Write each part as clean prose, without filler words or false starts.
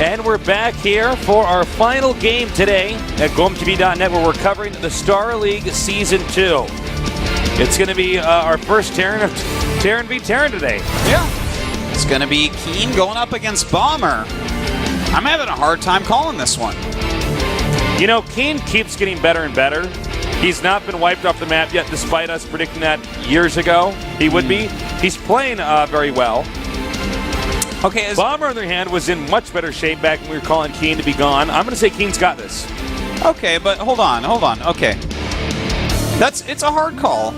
And we're back here for our final game today at GoMTV.net, where we're covering the Star League Season 2. It's going to be our first Terran v. Terran today. Yeah. It's going to be KeeN going up against Bomber. I'm having a hard time calling this one. You know, KeeN keeps getting better and better. He's not been wiped off the map yet, despite us predicting that years ago he would be. He's playing very well. Okay, Bomber, on the other hand, was in much better shape back when we were calling KeeN to be gone. I'm going to say KeeN's got this. Okay, but hold on. Okay. It's a hard call,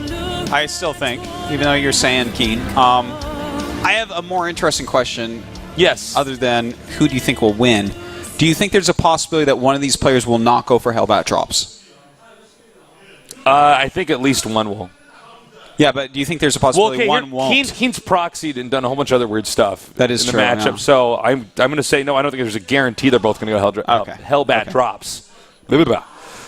I still think, even though you're saying KeeN. I have a more interesting question. Yes. Other than who do you think will win? Do you think there's a possibility that one of these players will not go for Hellbat drops? I think at least one will. Yeah, but do you think there's a possibility one won't? KeeN's proxied and done a whole bunch of other weird stuff. That is in true, the matchup. yeah. So I'm going to say no. I don't think there's a guarantee they're both going to go Hellbat drops. Blah, blah, blah.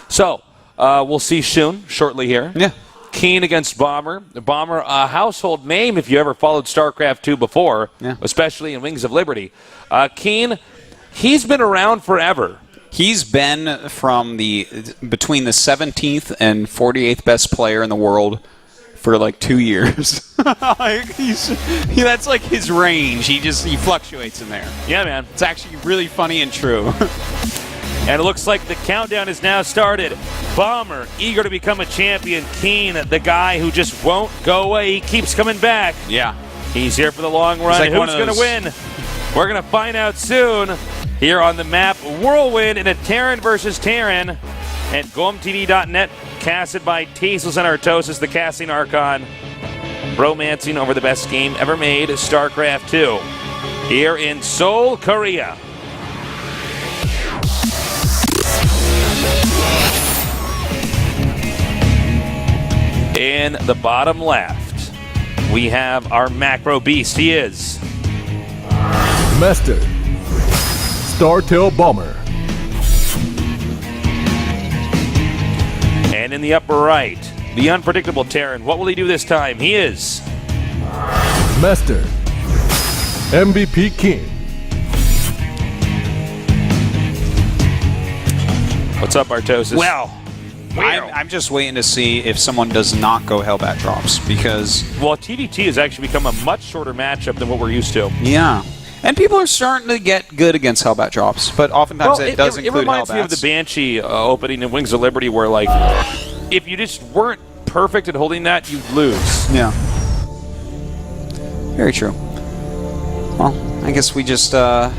So we'll see soon, shortly here. Yeah. KeeN against Bomber. Bomber, a household name if you ever followed StarCraft 2 before, especially in Wings of Liberty. KeeN, he's been around forever. He's been from between the 17th and 48th best player in the world for like 2 years. That's like his range. He fluctuates in there. Yeah, man. It's actually really funny and true. And it looks like the countdown has now started. Bomber, eager to become a champion. KeeN, the guy who just won't go away. He keeps coming back. Yeah. He's here for the long run. Like who's going to win? We're going to find out soon here on the map. Whirlwind in a Terran versus Terran at GoMTV.net. Casted by Tasteless and Artosis, the casting Archon. Romancing over the best game ever made, StarCraft 2. Here in Seoul, Korea. In the bottom left, we have our macro beast. He is Master Startail Bomber. And in the upper right, the unpredictable Terran. What will he do this time? He is Master MVP KeeN. What's up, Artosis? Well, I'm just waiting to see if someone does not go Hellbat drops because... Well, TVT has actually become a much shorter matchup than what we're used to. Yeah. And people are starting to get good against Hellbat drops, but oftentimes it does include Hellbats. It reminds me of the Banshee opening in Wings of Liberty where, like, if you just weren't perfect at holding that, you'd lose. Yeah. Very true. Well, I guess we just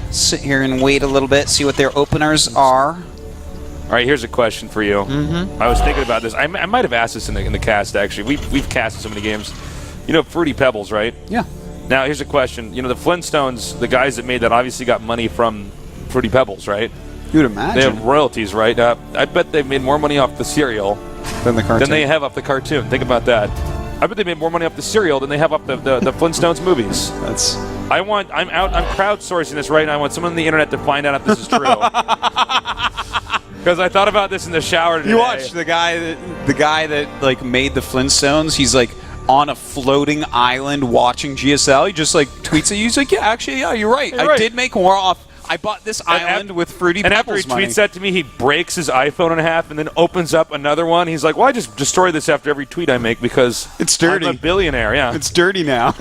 sit here and wait a little bit, see what their openers are. All right, here's a question for you. I was thinking about this. I might have asked this in the cast, actually. We've casted so many games. You know Fruity Pebbles, right? Yeah. Now, here's a question. You know, the Flintstones, the guys that made that obviously got money from Fruity Pebbles, right? You would imagine. They have royalties, right? I bet they've made more money off the cereal than the cartoon. Than they have off the cartoon. Think about that. I bet they made more money off the cereal than they have off the Flintstones movies. I'm crowdsourcing this right now. I want someone on the internet to find out if this is true. Because I thought about this in the shower today. You watch the guy that like made the Flintstones. He's like on a floating island watching GSL. He just like tweets at you. He's like, yeah, you're right. I did make more off. I bought this island with Fruity Pebbles money. And after he tweets money. that to me, he breaks his iPhone in half and then opens up another one. He's like, well, I just destroy this after every tweet I make because it's dirty. I'm a billionaire. Yeah, it's dirty now.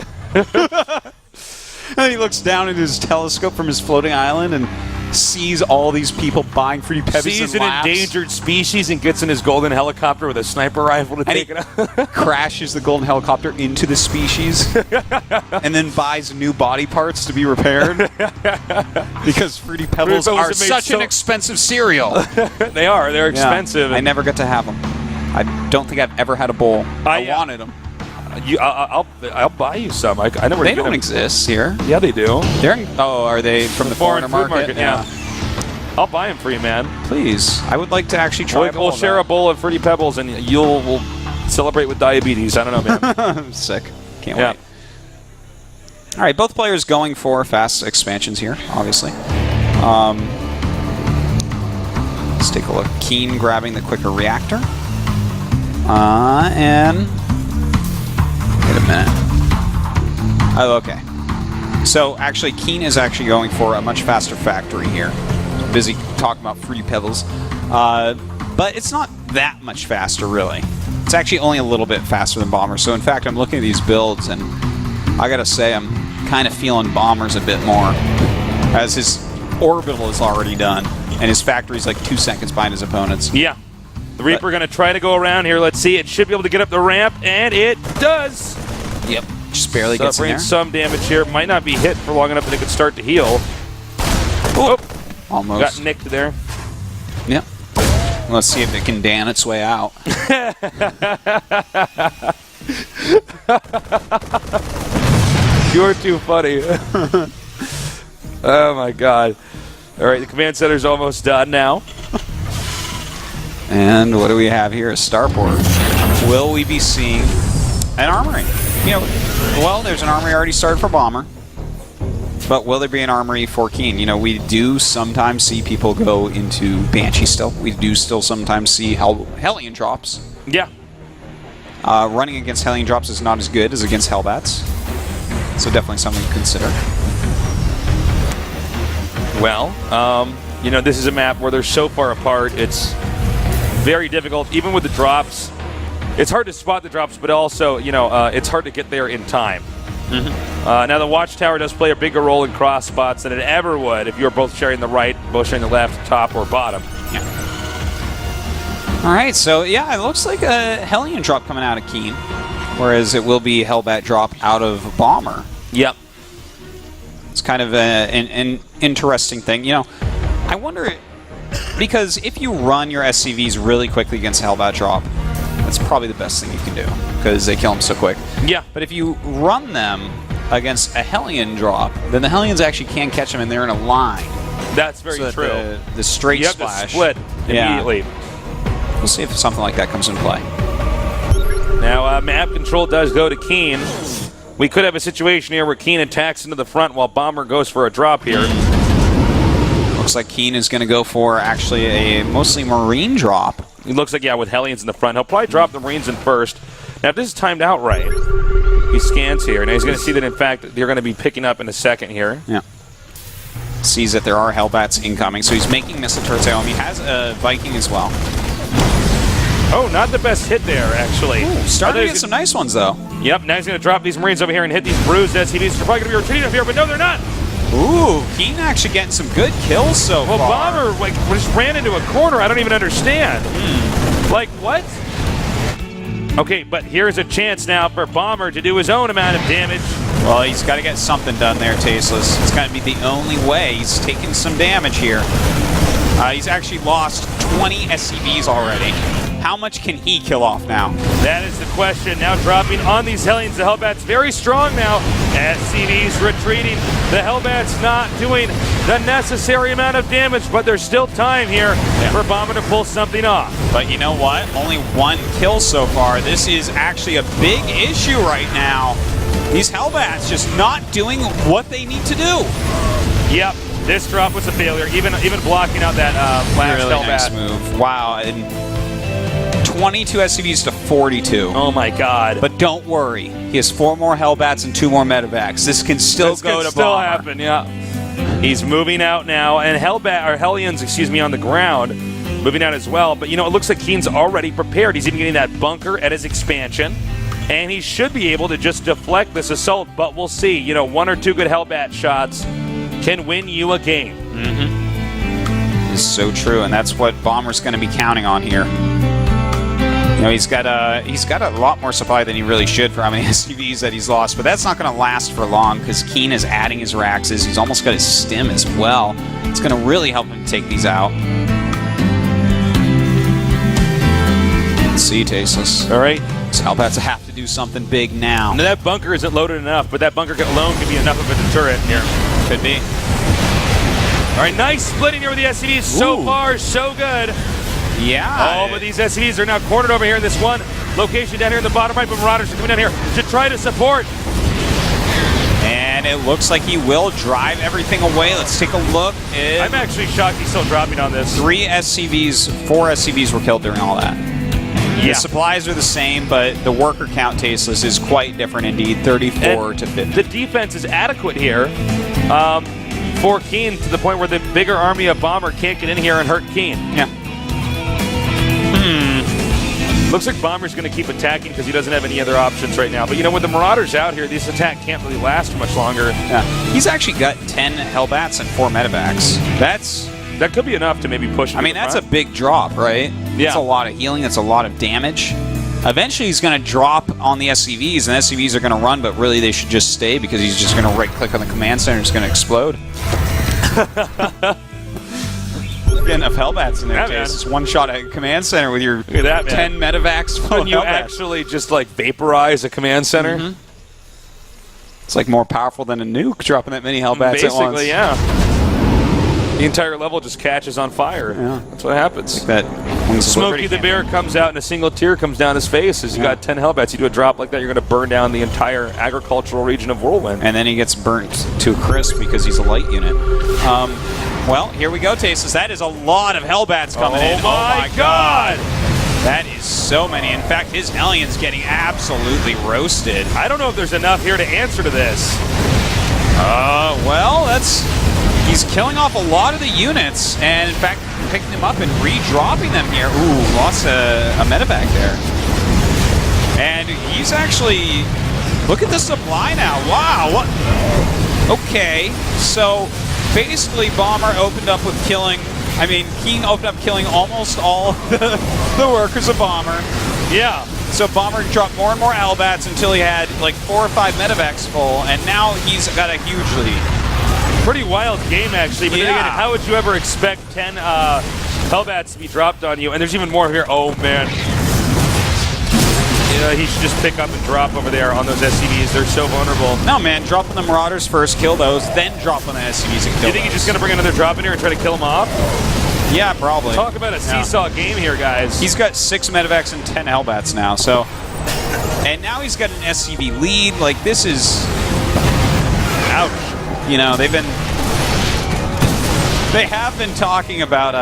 And he looks down at his telescope from his floating island and sees all these people buying Fruity Pebbles sees an endangered species and gets in his golden helicopter with a sniper rifle to take it out. Crashes the golden helicopter into the species and then buys new body parts to be repaired because Fruity Pebbles are such an expensive cereal. They are. They're expensive. I never got to have them. I don't think I've ever had a bowl. I wanted them. I'll buy you some. I know where they don't exist here. Yeah, they do. Are they from the foreign food market? Yeah. I'll buy them for you, man. Please. I would like to actually try. We'll share a bowl of Fruity Pebbles, and we'll celebrate with diabetes. I don't know, man. I'm sick. Can't wait. All right, both players going for fast expansions here, obviously. Let's take a look. KeeN grabbing the quicker reactor. And... Wait a minute. Oh, okay. So actually, KeeN is actually going for a much faster factory here. Busy talking about Fruity Pebbles. But it's not that much faster, really. It's actually only a little bit faster than Bomber. So in fact, I'm looking at these builds, and I gotta say, I'm kind of feeling Bomber's a bit more, as his orbital is already done, and his factory's like 2 seconds behind his opponents. Yeah. The Reaper going to try to go around here. Let's see. It should be able to get up the ramp, and it does. Yep. Just barely gets in there. Some damage here. Might not be hit for long enough that it could start to heal. Oh, almost. Got nicked there. Yep. Let's see if it can Dan its way out. You're too funny. Oh, my God. All right, the command center's almost done now. And what do we have here? A starport. Will we be seeing an armory? You know, well, there's an armory already started for Bomber. But will there be an armory for KeeN? You know, we do sometimes see people go into Banshee still. We do still sometimes see Hellion drops. Yeah. Running against Hellion drops is not as good as against Hellbats. So definitely something to consider. Well, you know, this is a map where they're so far apart, it's very difficult, even with the drops. It's hard to spot the drops, but also, you know, it's hard to get there in time. Now, the Watchtower does play a bigger role in cross spots than it ever would if you were both sharing the right, both sharing the left, top, or bottom. Yeah. All right, so, yeah, it looks like a Hellion drop coming out of KeeN, whereas it will be Hellbat drop out of Bomber. Yep. It's kind of an interesting thing. You know, I wonder, because if you run your SCVs really quickly against Hellbat drop, that's probably the best thing you can do, because they kill them so quick. Yeah. But if you run them against a Hellion drop, then the Hellions actually can catch them, and they're in a line. That's very so true. That the straight splash. You have to split immediately. Yeah. We'll see if something like that comes into play. Now, map control does go to KeeN. We could have a situation here where KeeN attacks into the front while Bomber goes for a drop here. Looks like KeeN is going to go for actually a mostly Marine drop. It looks like, yeah, with Hellions in the front. He'll probably drop the Marines in first. Now, if this is timed out right, he scans here. Now, he's going to see that, in fact, they're going to be picking up in a second here. Yeah. Sees that there are Hellbats incoming, so he's making missile turrets at home. He has a Viking as well. Oh, not the best hit there, actually. Ooh, starting to get some nice ones, though. Yep, now he's going to drop these Marines over here and hit these bruised SCVs. They're probably going to be retreating up here, but no, they're not. Ooh, KeeN actually getting some good kills so far. Well, Bomber just ran into a corner. I don't even understand. Like, what? Okay, but here's a chance now for Bomber to do his own amount of damage. Well, he's got to get something done there, Tasteless. It's going to be the only way. He's taking some damage here. He's actually lost 20 SCVs already. How much can he kill off now? That is the question. Now dropping on these Hellions. The Hellbat's very strong now. SCV's retreating. The Hellbat's not doing the necessary amount of damage, but there's still time here for Bomber to pull something off. But you know what? Only one kill so far. This is actually a big issue right now. These Hellbats just not doing what they need to do. Yep. This drop was a failure, even blocking out that last really Hellbat. Nice move. Wow. And 22 SCVs to 42. Oh my God. But don't worry. He has 4 more Hellbats and 2 more Medevacs. This can still go to still Bomber. happen, yeah. He's moving out now, and Hellions, on the ground, moving out as well. But, you know, it looks like KeeN's already prepared. He's even getting that bunker at his expansion, and he should be able to just deflect this assault, but we'll see. You know, 1 or 2 good Hellbat shots can win you a game. It's so true, and that's what Bomber's going to be counting on here. You know, he's got a lot more supply than he really should for how many SCVs that he's lost, but that's not going to last for long because KeeN is adding his Raxes. He's almost got his Stim as well. It's going to really help him take these out. Let's see, Tasteless. All right. So Hellbats have to do something big now. Now, that bunker isn't loaded enough, but that bunker alone could be enough of a deterrent here. Could be. All right, nice splitting here with the SCVs. So far, so good. Yeah. Oh, but these SCVs are now cornered over here in this one location down here in the bottom right, but Marauders are coming down here to try to support. And it looks like he will drive everything away. Let's take a look. I'm actually shocked he's still dropping on this. 4 SCVs were killed during all that. The supplies are the same, but the worker count Tasteless is quite different indeed, 34 to 50. The defense is adequate here for KeeN to the point where the bigger army of Bomber can't get in here and hurt KeeN. Yeah. Looks like Bomber's going to keep attacking because he doesn't have any other options right now. But, you know, with the Marauders out here, this attack can't really last much longer. Yeah. He's actually got 10 Hellbats and 4 medevacs. That could be enough to maybe push him. I mean, that's a big drop, right? Yeah. That's a lot of healing. That's a lot of damage. Eventually, he's going to drop on the SCVs, and SCVs are going to run, but really they should just stay because he's just going to right-click on the command center and it's going to explode. Enough Hellbats in there, Chase. It's one shot at command center with your 10 medevacs full When you Hellbats. actually just, like, vaporize a command center. Mm-hmm. It's, like, more powerful than a nuke, dropping that many Hellbats at once. Basically, yeah. The entire level just catches on fire. Yeah. That's what happens. That Smokey the Bear comes out and a single tear comes down his face as you got 10 Hellbats. You do a drop like that, you're going to burn down the entire agricultural region of Whirlwind. And then he gets burnt to a crisp because he's a light unit. Well, here we go, Tasteless. That is a lot of Hellbats coming in. Oh my God! That is so many. In fact, his Helion's getting absolutely roasted. I don't know if there's enough here to answer to this. Well, he's killing off a lot of the units, and in fact, picking them up and re-dropping them here. Ooh, lost a medevac there. And he's actually... Look at the supply now. Wow. What? Okay, so basically Bomber opened up with killing... I mean, KeeN opened up killing almost all the workers of Bomber. Yeah. So Bomber dropped more and more Hellbats until he had like 4 or 5 medevacs full, and now he's got a huge lead. Pretty wild game, actually. But then again, how would you ever expect 10 Hellbats to be dropped on you? And there's even more here. Oh, man. Yeah, he should just pick up and drop over there on those SCVs. They're so vulnerable. No, man. Drop on the Marauders first, kill those, then drop on the SCVs and kill Do you think he's just going to bring another drop in here and try to kill him off? Yeah, probably. Talk about a seesaw game here, guys. He's got 6 medevacs and 10 Hellbats now, so... And now he's got an SCV lead. Like, this is... Ouch. You know, they have been talking about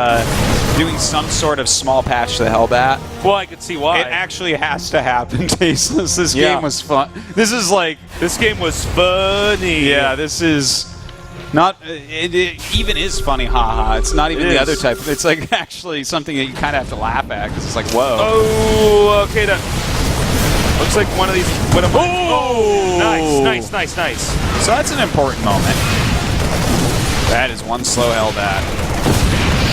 doing some sort of small patch to the Hellbat. Well, I could see why. It actually has to happen, Tasteless. This game was fun. This is like... This game was funny. Yeah, this is... Not... It even is funny, haha. It's not even the other type. It's like actually something that you kind of have to laugh at, because it's like, whoa. Oh, okay, that... Looks like one of these... Oh! Nice. So that's an important moment. That is one slow Hellbat.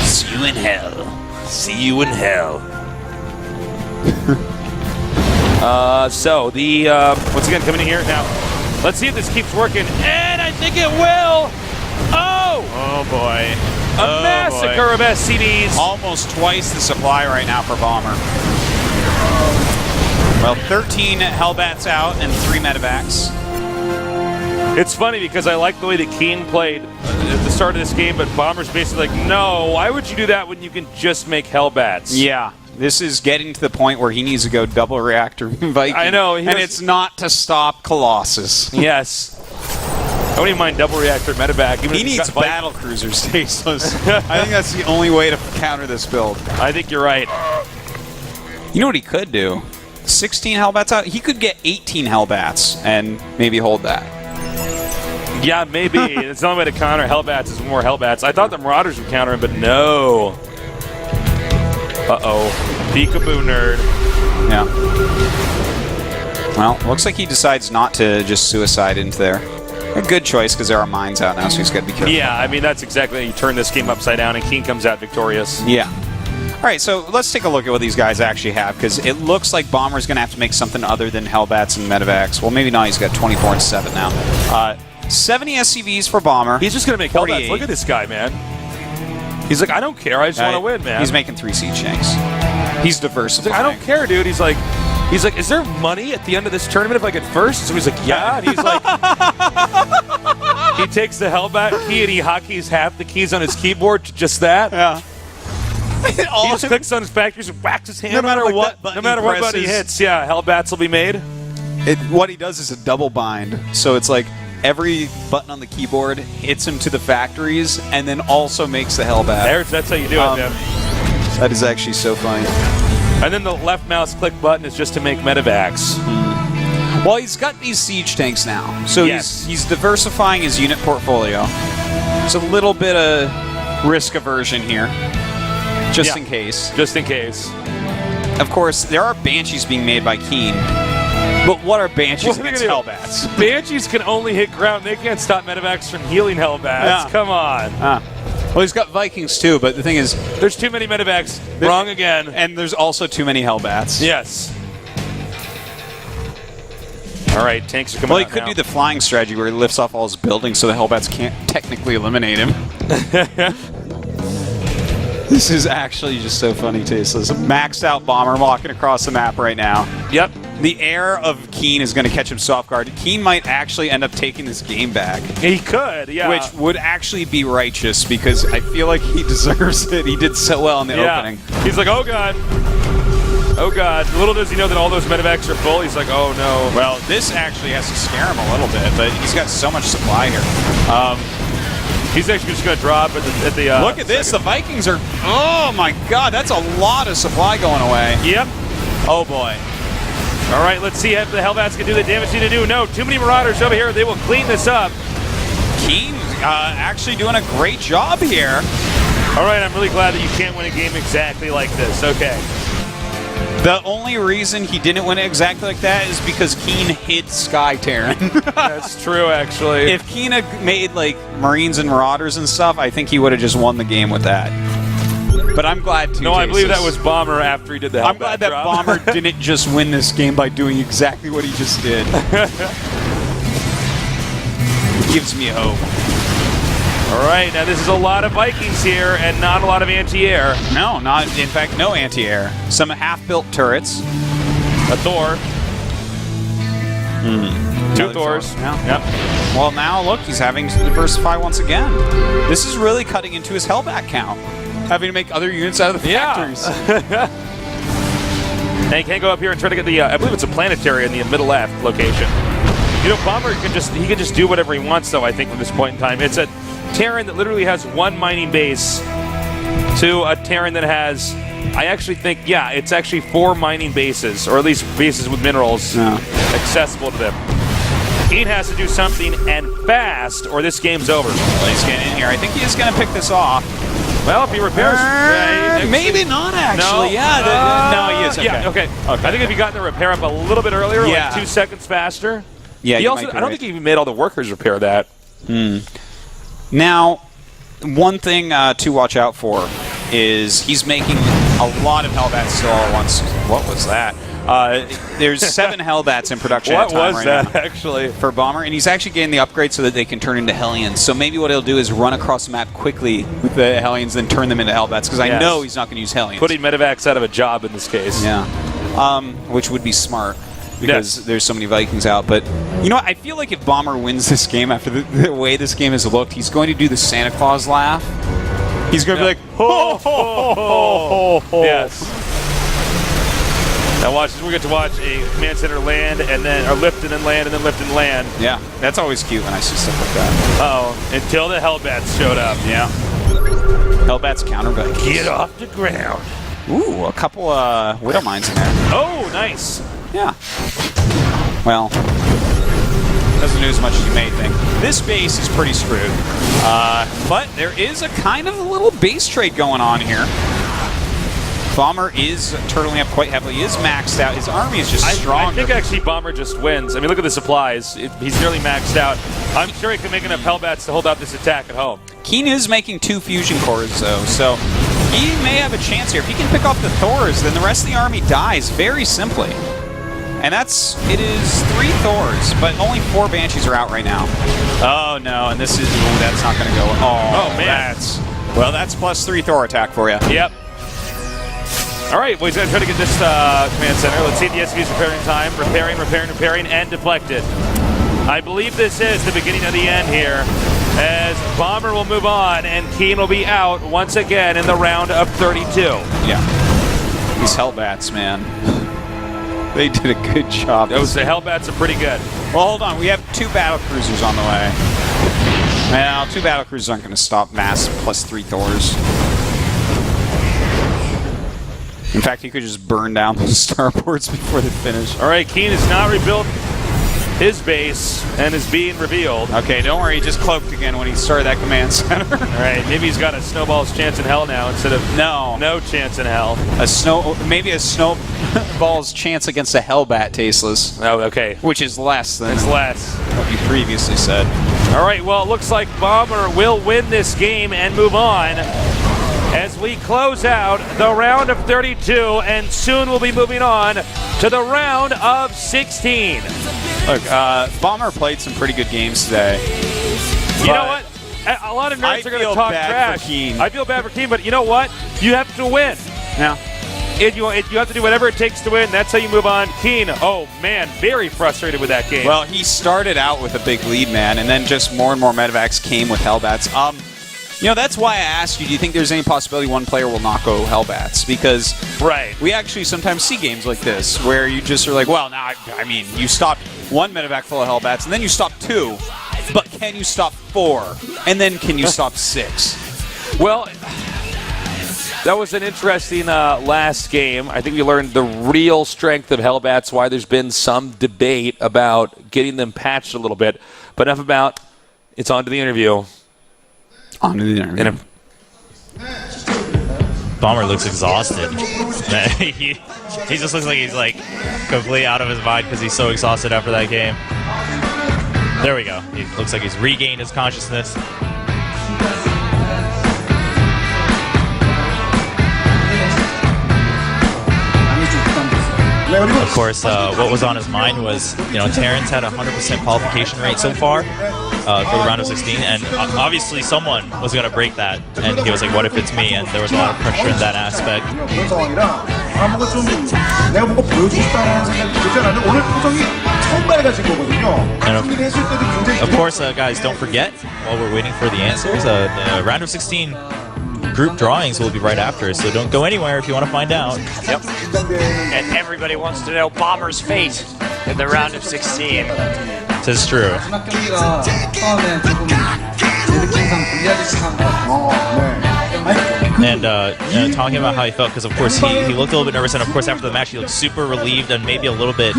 See you in hell. See you in hell. So, the... once again, coming in here. Now, let's see if this keeps working. And I think it will! Oh! Oh, boy. A massacre of SCVs. Almost twice the supply right now for Bomber. Well, 13 Hellbats out and 3 medevacs. It's funny because I like the way that KeeN played at the start of this game, but Bomber's basically like, no, why would you do that when you can just make Hellbats? Yeah, this is getting to the point where he needs to go double reactor Viking. I know. And it's not to stop Colossus. Yes. I don't even mind double reactor medevac. He needs battle cruisers, Tasteless. I think that's the only way to counter this build. I think you're right. You know what he could do? 16 Hellbats out? He could get 18 Hellbats and maybe hold that. Yeah, maybe. It's the only way to counter Hellbats is more Hellbats. I thought the Marauders would counter him, but no. Uh-oh. Peekaboo nerd. Yeah. Well, looks like he decides not to just suicide into there. A good choice, because there are mines out now, so he's got to be careful. Yeah, I mean, that's exactly... You turn this game upside down, and KeeN comes out victorious. Yeah. All right, so let's take a look at what these guys actually have, because it looks like Bomber's going to have to make something other than Hellbats and medevacs. Well, maybe not. He's got 24 and 7 now. 70 SCVs for Bomber. He's just going to make 48. Hellbats. Look at this guy, man. He's like, I don't care. I just want to win, man. He's making 3 Siege Shanks. He's diversifying. Like, I don't care, dude. He's like, is there money at the end of this tournament if I get first? So he's like, yeah. And he's like, he takes the Hellbat key and he hotkeys half the keys on his keyboard to just that. Yeah. He just clicks on his factories and whacks his hand. No matter what no matter what button he hits, yeah, Hellbats will be made. What he does is a double bind. So it's like every button on the keyboard hits him to the factories and then also makes the Hellbat. That's how you do it, man. That is actually so funny. And then the left mouse click button is just to make medevacs. Well, he's got these siege tanks now, so Yes. he's diversifying his unit portfolio. There's a little bit of risk aversion here, just in case. Just in case. Of course, there are Banshees being made by KeeN, but what are Banshees What are they against gonna do? Hellbats? Banshees can only hit ground. They can't stop medevacs from healing Hellbats. Yeah. Come on. Well, he's got Vikings too, but the thing is, There's too many medevacs. Wrong again. and there's also too many Hellbats. Yes. All right, tanks are coming Well, he out could now. do the flying strategy where he lifts off all his buildings so the Hellbats can't technically eliminate him. This is actually just so funny, Tasteless. A maxed out bomber walking across the map right now. Yep. The air of KeeN is going to catch him off guard. KeeN might actually end up taking this game back, He could, yeah. which would actually be righteous because I feel like he deserves it. He did so well in the opening. He's like, oh, God. Oh, God. Little does he know that all those medevacs are full. He's like, oh, no. Well, this actually has to scare him a little bit, but he's got so much supply here. He's actually just going to drop at the Look at this. The Vikings are... Oh, my God. That's a lot of supply going away. Yep. Oh, boy. All right, let's see if the Hellbats can do the damage they need to do. No, too many Marauders over here. They will clean this up. KeeN actually doing a great job here. All right, I'm really glad that you can't win a game exactly like this. Okay. The only reason he didn't win it exactly like that is because KeeN hid Sky Terran. That's true, actually. If KeeN had made, like, Marines and Marauders and stuff, I think he would have just won the game with that. But I'm glad to. No, I believe that was Bomber after he did the Hellbat I'm glad that drop. Bomber didn't just win this game by doing exactly what he just did. It gives me hope. All right, now this is a lot of Vikings here and not a lot of anti-air. No, not in fact, no anti-air. Some half-built turrets. A Thor. Two Another Thors. Thor, yeah. Yep. Well, now look, he's having to diversify once again. This is really cutting into his Hellbat count. Having to make other units out of the factories. And he can't go up here and try to get the, I believe it's a planetary in the middle left location. You know, Bomber can just do whatever he wants, though, I think, from this point in time. It's a Terran that literally has one mining base to a Terran that has, I actually think, yeah, it's actually 4 mining bases, or at least bases with minerals accessible to them. KeeN has to do something and fast, or this game's over. Well, he's getting in here. I think he is going to pick this off. Well, if he repairs... maybe not, actually. No, Yeah, no, he is. Okay. Yeah, okay. I think if he got the repair up a little bit earlier, like 2 seconds faster. Yeah, He also, I don't think he even made all the workers repair that. Now, one thing to watch out for is he's making a lot of Hellbats still all at once. What was that? There's 7 Hellbats in production at a time right now actually? for Bomber, and he's actually getting the upgrade so that they can turn into Hellions. So maybe what he'll do is run across the map quickly with the Hellions, then turn them into Hellbats, because I know he's not going to use Hellions. Putting medevacs out of a job in this case. Yeah. Which would be smart, because there's so many Vikings out. But, you know what? I feel like if Bomber wins this game, after the way this game has looked, he's going to do the Santa Claus laugh. He's going to be like, ho, ho, ho, ho. Yes. Now watch, we get to watch a command center land, and then, or lift and then land, and then lift and land. Yeah, that's always cute when I see stuff like that. Uh-oh, until the Hellbats showed up. Yeah. Hellbats counter Vikings. Get off the ground. Ooh, a couple Widow Mines in there. Oh, nice. Yeah. Well, doesn't do as much as you may think. This base is pretty screwed. But there is a kind of a little base trade going on here. Bomber is turtling up quite heavily. He is maxed out. His army is just stronger. I think actually Bomber just wins. I mean, look at the supplies. He's nearly maxed out. I'm sure he can make enough Hellbats to hold out this attack at home. KeeN is making 2 fusion cores, though, so he may have a chance here. If he can pick off the Thors, then the rest of the army dies very simply. And it is 3 Thors, but only 4 Banshees are out right now. Oh, no, and this is, that's not going to go. Oh, man. That's plus 3 Thor attack for you. Yep. All right, well, he's going to try to get this command center. Let's see if the SCV's repairing time. Repairing, and deflected. I believe this is the beginning of the end here, as Bomber will move on, and KeeN will be out once again in the round of 32. Yeah. These Hellbats, man. They did a good job. The Hellbats are pretty good. Well, hold on. We have 2 battle cruisers on the way. Well, 2 battle cruisers aren't going to stop mass plus 3 Thors. In fact, he could just burn down those starboards before they finish. All right, KeeN has now rebuilt his base and is being revealed. Okay, don't worry, he just cloaked again when he started that command center. All right, maybe he's got a snowball's chance in hell now instead of no chance in hell. Maybe a snowball's chance against a Hellbat Tasteless. Oh, okay. Which is less than what you previously said. All right, well, it looks like Bomber will win this game and move on as we close out the round of 32, and soon we'll be moving on to the round of 16. Look, Bomber played some pretty good games today. You know what? A lot of nerds are going to talk trash. I feel bad for KeeN, but you know what? You have to win. Yeah. You have to do whatever it takes to win. That's how you move on. KeeN, oh man, very frustrated with that game. Well, he started out with a big lead, man, and then just more and more medevacs came with Hellbats. You know, that's why I asked you, do you think there's any possibility one player will not go Hellbats? Because we actually sometimes see games like this where you just are like, well, now, I mean, you stopped one medevac full of Hellbats, and then you stopped 2, but can you stop 4? And then can you stop 6? Well, that was an interesting last game. I think we learned the real strength of Hellbats, why there's been some debate about getting them patched a little bit. But enough about it's on to the interview. On to the interview. Bomber looks exhausted. he just looks like he's like completely out of his mind because he's so exhausted after that game. There we go. He looks like he's regained his consciousness. Of course, what was on his mind was, Terrence had a 100% qualification rate so far for the round of 16, and obviously someone was going to break that, and he was like, what if it's me? And there was a lot of pressure in that aspect. And of course, guys, don't forget, while we're waiting for the answers, the round of 16 group drawings will be right after, so don't go anywhere if you want to find out. Yep. And everybody wants to know Bomber's fate in the round of 16. Tis true. And talking about how he felt, because of course he looked a little bit nervous, and of course after the match he looked super relieved and maybe a little bit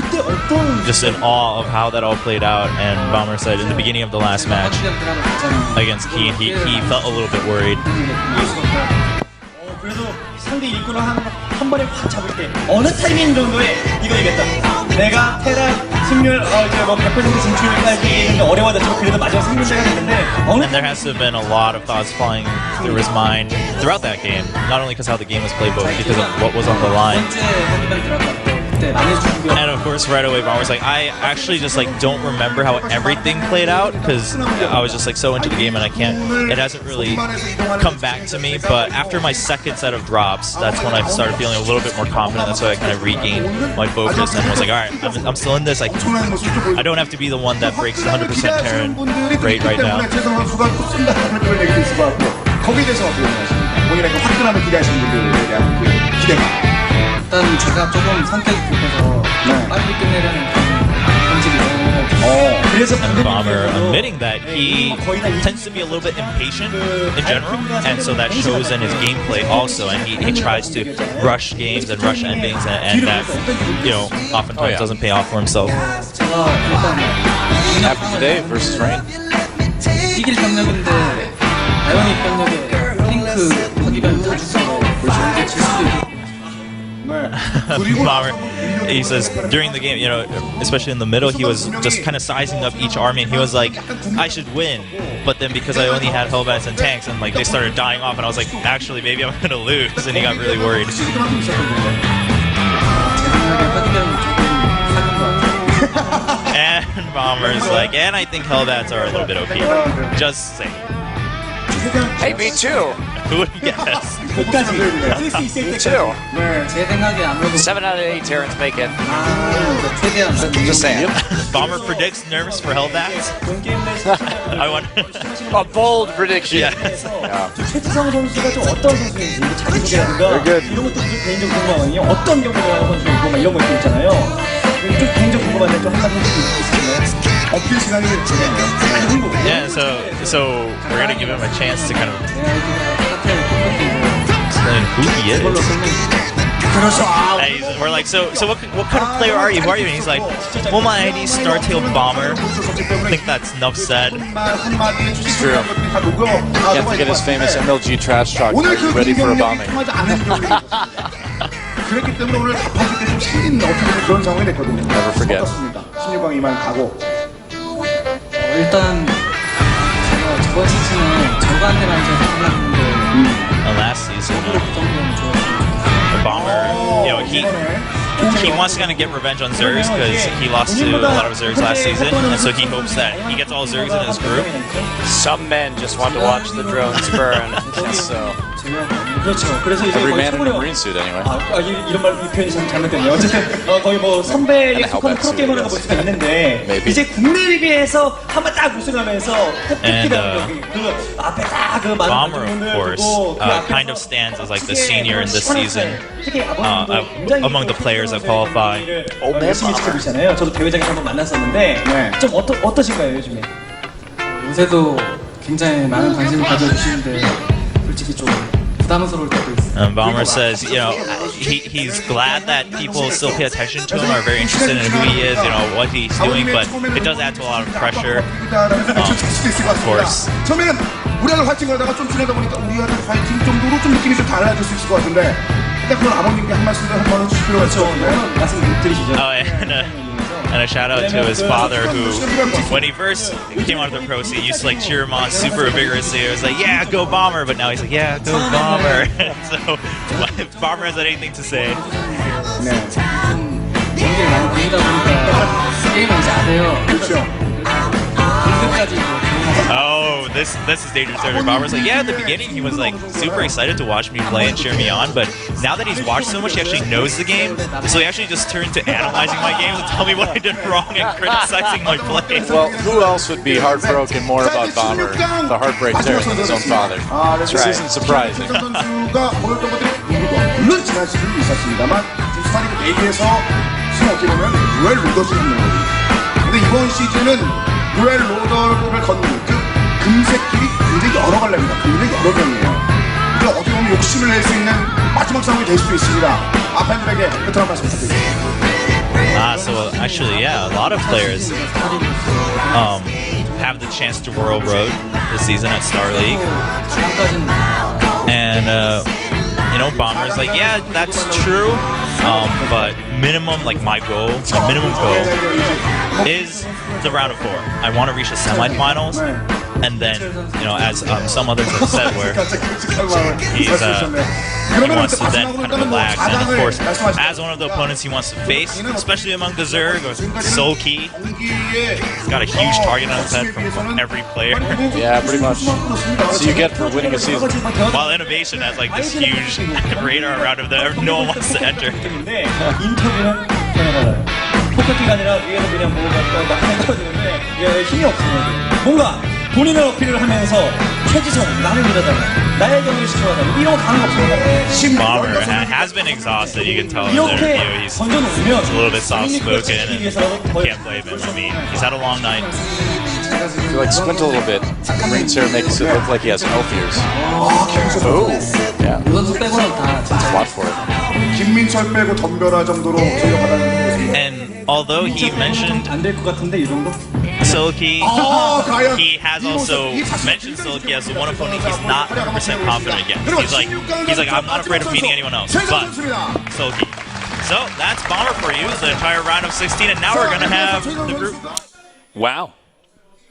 just in awe of how that all played out. And Bomber said in the beginning of the last match against KeeN, he felt a little bit worried. 상대 일꾼을 한 번에 확 잡을 때 어느 타이밍 정도에 이거 이겼다. 내가 테란 승률 이제 뭐 100% 진출까지 있는데 어려워졌지만 그래도 마지막 승률대가 됐는데 And there has to have been a lot of thoughts flying through his mind throughout that game, not only because how the game was played, but because of what was on the line. And of course, right away, Bomber's like, I actually just don't remember how everything played out because I was just so into the game and it hasn't really come back to me. But after my second set of drops, that's when I started feeling a little bit more confident. That's why I kind of regained my focus and was like, all right, I'm still in this. I don't have to be the one that breaks the 100% Terran rate right now. 거기에 대해서 어떻게 생각하십니까? 본인의 화끈함을 기대하시는 분들에 대한 기대감. 일단 제가 조금 성격이 급해서 빨리 끝내려는 방식이 Bomber admitting that he tends to be a little bit impatient in general, and so that shows in his gameplay also, and he tries to rush games and rush endings, and that oftentimes doesn't pay off for himself. Happened today versus Rain. 이길 병력인데 아이오닉 병력에 링크 하기가 자주서 질 수도 있고. Bomber, he says during the game, especially in the middle, he was just kind of sizing up each army, and he was like, I should win, but then because I only had Hellbats and tanks, and they started dying off, and I was like, actually, maybe I'm gonna lose, and he got really worried. And Bomber's like, and I think Hellbats are a little bit OP. Just saying. Hey, me too. Who would guess? Me too. 7 out of 8 Terrans make it. Just saying. Bomber predicts nerfs for Hellbats. I want a bold prediction. Yes. 최지성 선수가 좀 어떤 선수인지 자기소개라든가 이런 것도 좀 개인적으로 궁금하거든요. 어떤 경우가 선수이고 막 이런 것도 있잖아요. 좀 개인적으로 궁금한데 좀 한마디 해주실 수 있을까요? 어필 시간이 되네요. Yeah, so we're gonna give him a chance to kind of explain who he is. And we're like, so what kind of player are you? Who are you? And he's like, well, my ID is Startail Bomber. I think that's enough said. It's true. Can't forget his famous MLG trash talk. Ready for a bombing. 그랬기 때문에 오늘 답하실 때좀 생긴 어떻게 그런 상황이 됐거든요. Never forget. 어떻습니까? 16강 이만 가고. 일단 제가 저번 시즌에 저가한테만 이제 생각했는데 Last season, the Bomber, you know, he wants to kind of get revenge on Zergs because he lost to a lot of Zergs last season, and so he hopes that he gets all Zergs in his group. Some men just want to watch the drones burn. So 그렇죠. 그래서 이제 every 거의 man in a 최고령 marine suit anyway. 이런 말 이 표현이 참 잘못됐네요. 어쨌든 거의 뭐 선배에 속하는 프로게이머라고 볼 수가 있는데 이제 국내 리그에서 한번 딱 우승하면서 햇빛이라는 그 앞에 딱 그 많은 Bomber, of course, kind of stands as like the senior in this season among the players that qualify. 열심히 지켜보시잖아요. 저도 대회장에서 한번 만났었는데 좀 어떠신가요 요즘에? 요새도 굉장히 많은 관심을 가져주시는데 솔직히 좀 부담스러울 때도 있어요. And Bomber says, you know, he's glad that people still pay attention to him, are very interested in who he is, you know, what he's doing, but it does add to a lot of pressure, of course. 처음에는 우리 아들 화이팅 하다가 좀 지나다 보니까 우리 아들 화이팅 정도로 좀 느낌이 좀 달라질 수 있을 것 같은데 일단 그건 아버님께 한 말씀 한번 해주실 필요가 있죠. 말씀드리시죠. And a shout out to his father who, when he first came onto the pro scene, used to like cheer him on super vigorously. It was like, yeah, go Bomber, but now he's like, yeah, go Bomber. So if Bomber has anything to say. 연기를 많이 보이다 보니까 게임을 이제 안 해요. 그렇죠. Oh, this is dangerous territory. Bomber's like, yeah, at the beginning he was like super excited to watch me play and cheer me on, but now that he's watched so much, he actually knows the game, so he actually just turned to analyzing my games and tell me what I did wrong and criticizing my play. Well, who else would be heartbroken more about Bomber, the heartbreak Terran, than his own father? This isn't surprising. 물론 지난 시즌 있었습니다만 지금 스타리그 대기에서 지금 어떻게 보면 루엘 로더스를 있는 거죠. 근데 이번 시즌은 루엘 로더를 걷는 그 금색길이 굉장히 여러 갈래입니다. 굉장히 여러 병이에요. 그래서 어떻게 보면 욕심을 낼 수 있는 마지막 상황이 될 수도 있습니다. 아팬들에게 베테랑 말씀 부탁드립니다. So actually, yeah, a lot of players have the chance to World Road this season at Star League, and you know, Bomber's like, yeah, that's true, but minimum, like my minimum goal is the round of 4. I want to reach the semifinals, and then, you know, as some others have said, where he wants to then kind of relax, and of course, as one of the opponents he wants to face, especially among the Zerg or Solkey, he's got a huge target on his head from every player. Yeah, pretty much. So you get for winning a season. While Innovation has like this huge radar around him that no one wants to enter. 인터뷰는 포커팅이 아니라 위에서 그냥 보고 하면 떨어지는데 힘이 없어요. 뭔가 본인을 어필을 하면서 최지성 나는 이러잖아. 나의 경기를 시켜가자. 이런 거 가는 거 없어요. Bomber has been exhausted. You can tell in the interview he's a little bit soft-spoken and can't blame him. I mean, he's had a long night. If you like squint a little bit, Marine Terran makes it look like he has elf ears. Oh, yeah. Watch for it. 김민철 빼고 덤벼라 정도로 전력하다는 And although he mentioned 안될 것 같은데 이 정도? Silky, he has also mentioned Silky as the one opponent he's not 100% confident against. He's like, I'm not afraid of beating anyone else, but Silky. So that's Bomber for you, the entire round of 16, and now we're gonna have the group. Wow.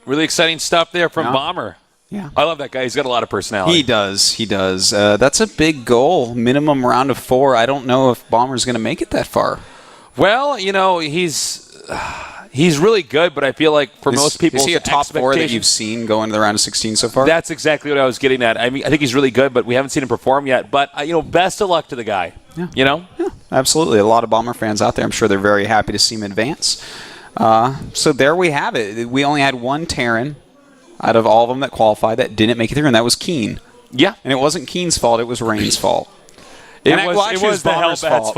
Really exciting stuff there from Bomber. Yeah. I love that guy. He's got a lot of personality. He does. That's a big goal. Minimum round of 4. I don't know if Bomber's going to make it that far. Well, you know, he's really good, but I feel like for most people, is he a top 4 that you've seen go into the round of 16 so far? That's exactly what I was getting at. I mean, I think he's really good, but we haven't seen him perform yet. But you know, best of luck to the guy. Yeah. You know? Yeah, absolutely. A lot of Bomber fans out there. I'm sure they're very happy to see him advance. So there we have it. We only had one Terran out of all of them that qualified that didn't make it through, and that was KeeN. Yeah. And it wasn't KeeN's fault, it was Rain's fault. It was the Bomber's fault.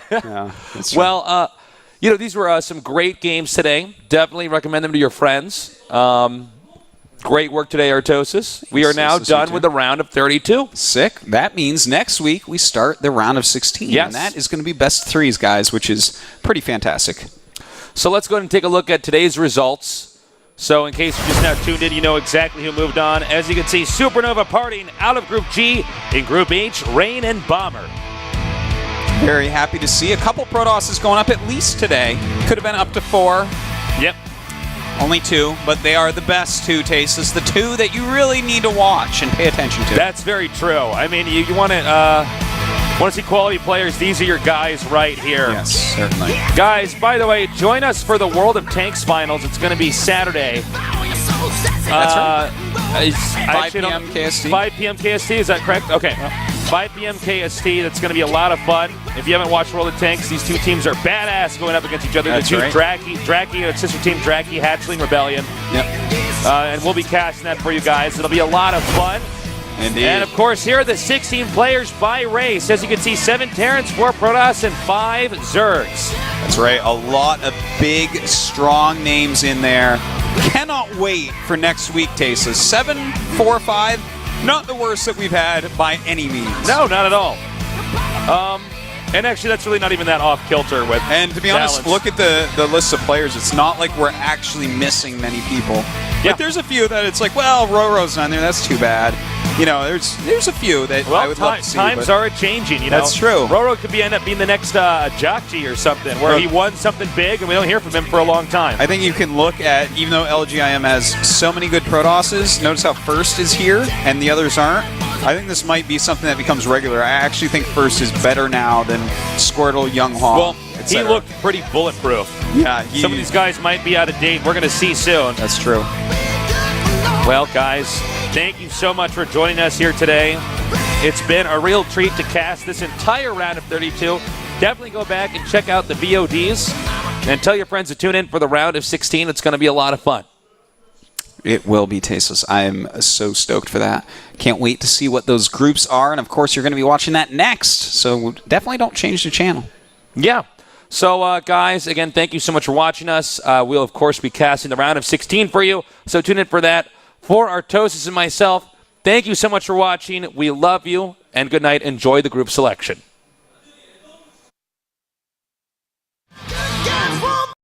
Yeah, that's true. Well, you know, these were some great games today. Definitely recommend them to your friends. Great work today, Artosis. We are now done with the round of 32. Sick. That means next week we start the round of 16. Yes. And that is going to be best threes, guys, which is pretty fantastic. So let's go ahead and take a look at today's results. So in case you're just now tuned in, you know exactly who moved on. As you can see, Supernova partying out of Group G. In Group H, Rain and Bomber. Very happy to see a couple Protosses going up at least today. Could have been up to 4. Yep. Only 2, but they are the best 2 Tasteless. The 2 that you really need to watch and pay attention to. That's very true. I mean, you want to see quality players. These are your guys right here. Yes, certainly. Guys, by the way, join us for the World of Tanks Finals. It's going to be Saturday. That's right. 5 p.m. KST. 5 p.m. KST, is that correct? Okay. 5 p.m. KST. That's going to be a lot of fun. If you haven't watched World of Tanks, these two teams are badass going up against each other. That's the two right. Draki, sister team Draki, Hatchling Rebellion. Yep. And we'll be casting that for you guys. It'll be a lot of fun. Indeed. And of course, here are the 16 players by race. As you can see, 7 Terrans, 4 Protoss, and 5 Zergs. That's right. A lot of big, strong names in there. Cannot wait for next week, Tasteless. 7, 4, 5. Not the worst that we've had by any means. No, not at all. And actually, that's really not even that off kilter with. And to be honest, look at the list of players. It's not like we're actually missing many people. Yeah. Like there's a few that it's like, well, Roro's not there. That's too bad. You know, there's a few that I would love to see. Times are changing, you know. That's true. Roro could end up being the next Jockey or something, where he won something big, and we don't hear from him for a long time. I think you can look at, even though LGIM has so many good Protosses, notice how First is here and the others aren't. I think this might be something that becomes regular. I actually think First is better now than Squirtle, Younghwa. Well, he looked pretty bulletproof. Yeah. Some of these guys might be out of date. We're going to see soon. That's true. Well, guys, thank you so much for joining us here today. It's been a real treat to cast this entire round of 32. Definitely go back and check out the VODs and tell your friends to tune in for the round of 16. It's going to be a lot of fun. It will be Tasteless. I am so stoked for that. Can't wait to see what those groups are. And, of course, you're going to be watching that next. So definitely don't change the channel. Yeah. So, guys, again, thank you so much for watching us. We'll, of course, be casting the round of 16 for you. So tune in for that. For Artosis and myself, thank you so much for watching. We love you. And good night. Enjoy the group selection.